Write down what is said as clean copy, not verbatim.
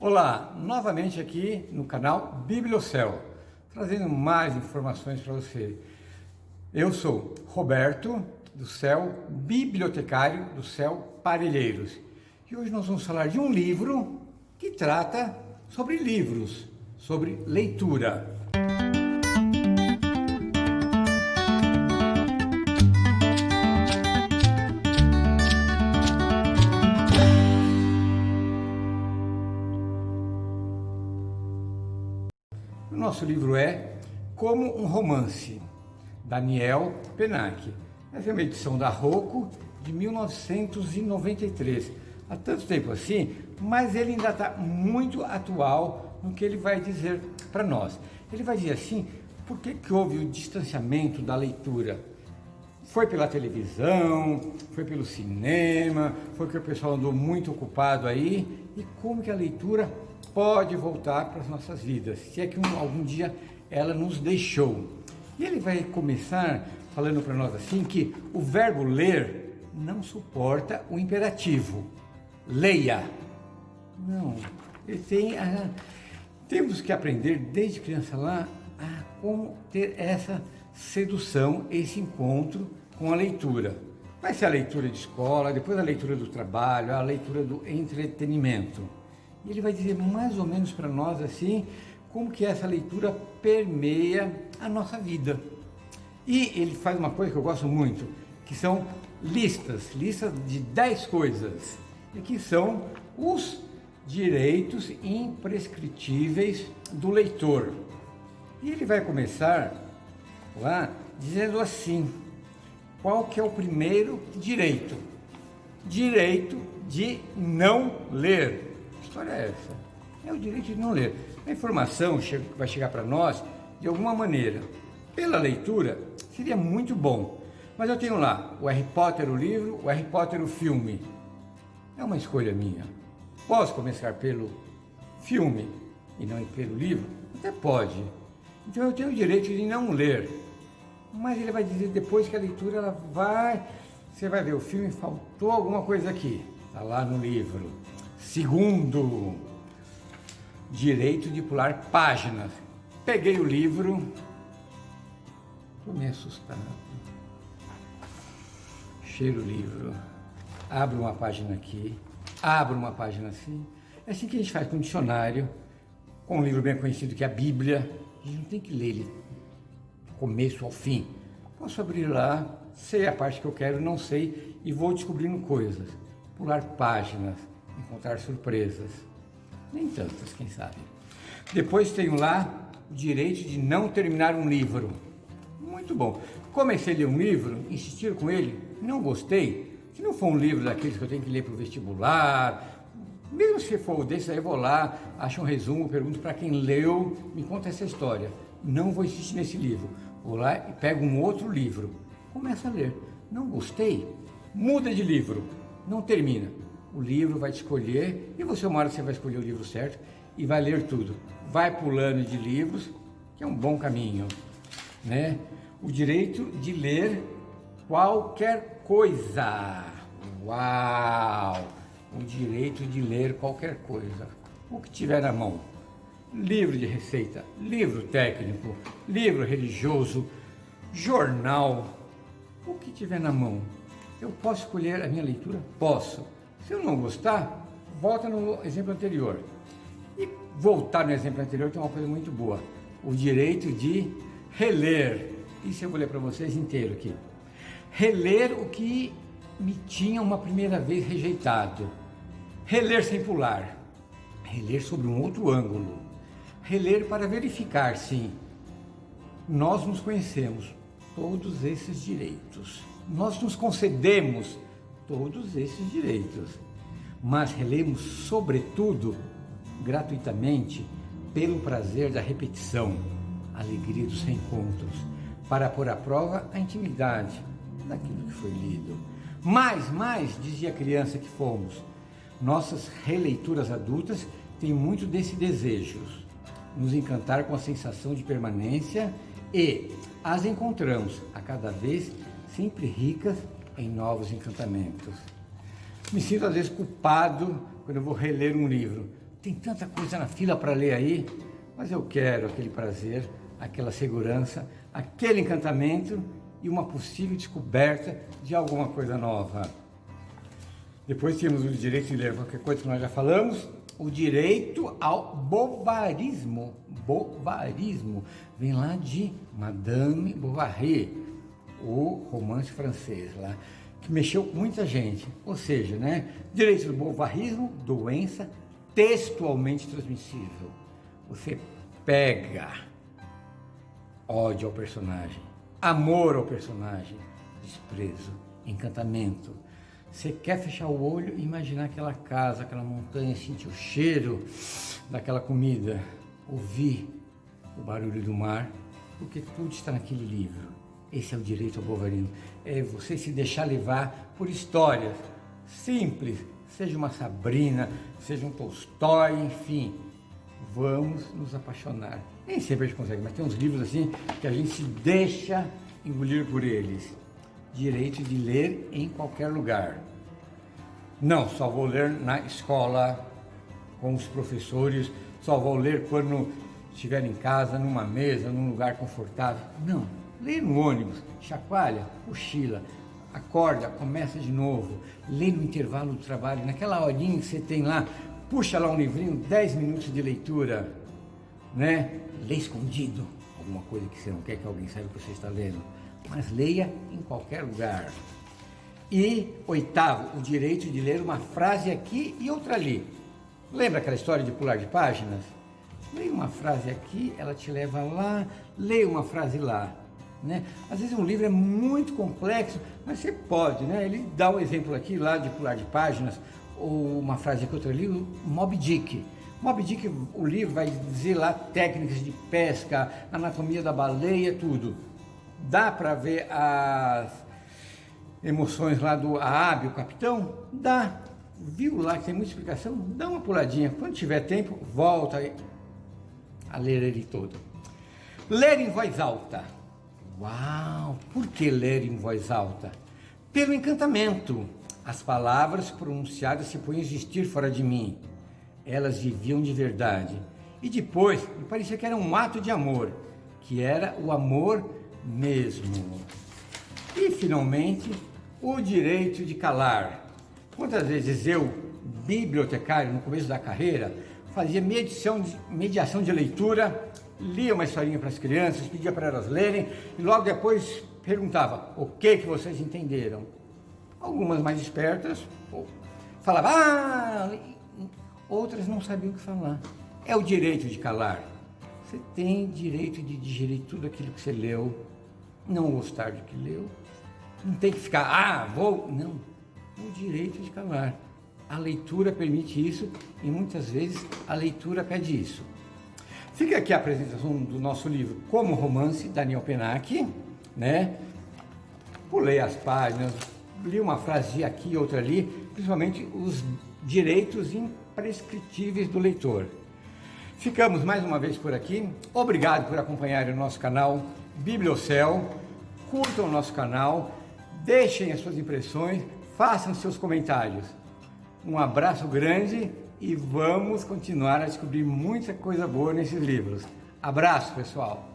Olá, novamente aqui no canal Bibliocel, trazendo mais informações para você. Eu sou Roberto, do Céu, bibliotecário do Céu Parelheiros. E hoje nós vamos falar de um livro que trata sobre livros, sobre leitura. O nosso livro é Como um Romance, Daniel Pennac. Essa é uma edição da Rocco de 1993. Há tanto tempo assim, mas ele ainda está muito atual no que ele vai dizer para nós. Ele vai dizer assim, por que houve o distanciamento da leitura? Foi pela televisão, foi pelo cinema, foi que o pessoal andou muito ocupado aí, e como que a leitura pode voltar para as nossas vidas, se é que algum dia ela nos deixou. E ele vai começar falando para nós assim que o verbo ler não suporta o imperativo. Leia. Não, temos que aprender desde criança lá a como ter essa sedução, esse encontro com a leitura. Vai ser a leitura de escola, depois a leitura do trabalho, a leitura do entretenimento. E ele vai dizer mais ou menos para nós assim, como que essa leitura permeia a nossa vida. E ele faz uma coisa que eu gosto muito, que são listas de 10 coisas, e que são os direitos imprescritíveis do leitor. E ele vai começar lá dizendo assim, qual que é o primeiro direito? Direito de não ler. Que história é essa? É o direito de não ler. A informação vai chegar para nós de alguma maneira. Pela leitura, seria muito bom. Mas eu tenho lá o Harry Potter, o livro, o Harry Potter, o filme. É uma escolha minha. Posso começar pelo filme e não pelo livro? Até pode. Então eu tenho o direito de não ler. Mas ele vai dizer depois que a leitura você vai ver o filme, faltou alguma coisa aqui. Está lá no livro. Segundo, direito de pular páginas. Peguei o livro, estou meio assustado. Cheiro o livro, abro uma página aqui, abro uma página assim. É assim que a gente faz com um dicionário, com um livro bem conhecido que é a Bíblia. A gente não tem que ler ele do começo ao fim. Posso abrir lá, sei a parte que eu quero, não sei, e vou descobrindo coisas. Pular páginas, encontrar surpresas. Nem tantas, quem sabe. Depois tenho lá o direito de não terminar um livro. Muito bom. Comecei a ler um livro, insistir com ele, não gostei. Se não for um livro daqueles que eu tenho que ler para o vestibular, mesmo se for desse aí, eu vou lá, acho um resumo, pergunto para quem leu, me conta essa história. Não vou insistir nesse livro. Vou lá e pego um outro livro. Começa a ler. Não gostei? Muda de livro. Não termina. O livro vai te escolher, e você uma hora você vai escolher o livro certo e vai ler tudo. Vai pulando de livros, que é um bom caminho, né? O direito de ler qualquer coisa. Uau! O direito de ler qualquer coisa. O que tiver na mão. Livro de receita, livro técnico, livro religioso, jornal. O que tiver na mão. Eu posso escolher a minha leitura? Posso. Se eu não gostar, volta no exemplo anterior. E voltar no exemplo anterior tem uma coisa muito boa. O direito de reler. Isso eu vou ler para vocês inteiro aqui. Reler o que me tinha uma primeira vez rejeitado. Reler sem pular. Reler sobre um outro ângulo. Reler para verificar, sim. Nós nos conhecemos. Todos esses direitos. Nós nos concedemos todos esses direitos, mas relemos sobretudo gratuitamente pelo prazer da repetição, a alegria dos reencontros, para pôr à prova a intimidade daquilo que foi lido. Mais, dizia a criança que fomos, nossas releituras adultas têm muito desse desejo, nos encantar com a sensação de permanência e as encontramos a cada vez sempre ricas em novos encantamentos. Me sinto às vezes culpado quando eu vou reler um livro. Tem tanta coisa na fila para ler aí, mas eu quero aquele prazer, aquela segurança, aquele encantamento e uma possível descoberta de alguma coisa nova. Depois temos o direito de ler qualquer coisa que nós já falamos, o direito ao bovarismo. Bovarismo vem lá de Madame Bovary, o romance francês lá, que mexeu com muita gente. Ou seja, né, direito do bovarismo, doença textualmente transmissível. Você pega ódio ao personagem, amor ao personagem, desprezo, encantamento. Você quer fechar o olho e imaginar aquela casa, aquela montanha, sentir o cheiro daquela comida, ouvir o barulho do mar, porque tudo está naquele livro. Esse é o direito ao bovarismo. É você se deixar levar por histórias simples, seja uma Sabrina, seja um Tolstói, enfim. Vamos nos apaixonar. Nem sempre a gente consegue, mas tem uns livros assim que a gente se deixa engolir por eles. Direito de ler em qualquer lugar. Não, só vou ler na escola, com os professores, só vou ler quando estiver em casa, numa mesa, num lugar confortável. Não, lê no ônibus, chacoalha, cochila, acorda, começa de novo, lê no intervalo do trabalho, naquela horinha que você tem lá, puxa lá um livrinho, 10 minutos de leitura, né? Lê escondido, alguma coisa que você não quer que alguém saiba que você está lendo, mas leia em qualquer lugar. E, oitavo, o direito de ler uma frase aqui e outra ali. Lembra aquela história de pular de páginas? Leia uma frase aqui, ela te leva lá, leia uma frase lá. Né? Às vezes um livro é muito complexo, mas você pode, né? Ele dá um exemplo aqui lá de pular de páginas, ou uma frase aqui, outra ali, o Moby Dick. Moby Dick, o livro vai dizer lá técnicas de pesca, anatomia da baleia, tudo. Dá para ver as emoções lá do Ahab, o capitão? Dá. Viu lá que tem muita explicação? Dá uma puladinha. Quando tiver tempo, volta a ler ele todo. Ler em voz alta. Uau! Por que ler em voz alta? Pelo encantamento. As palavras pronunciadas se põem a existir fora de mim. Elas viviam de verdade. E depois, me parecia que era um ato de amor, que era o amor mesmo. E, finalmente, o direito de calar. Quantas vezes eu, bibliotecário, no começo da carreira, fazia mediação de leitura, lia uma historinha para as crianças, pedia para elas lerem e logo depois perguntava o que vocês entenderam. Algumas mais espertas falavam, outras não sabiam o que falar. É o direito de calar. Você tem direito de digerir tudo aquilo que você leu, não gostar do que leu, não tem que ficar, não. O direito de calar. A leitura permite isso e muitas vezes a leitura pede isso. Fica aqui a apresentação do nosso livro Como Romance, Daniel Penach, né? Pulei as páginas, li uma frase aqui e outra ali, principalmente os direitos imprescritíveis do leitor. Ficamos mais uma vez por aqui. Obrigado por acompanhar o nosso canal Bibliocel. Curtam o nosso canal, deixem as suas impressões, façam seus comentários. Um abraço grande e vamos continuar a descobrir muita coisa boa nesses livros. Abraço, pessoal!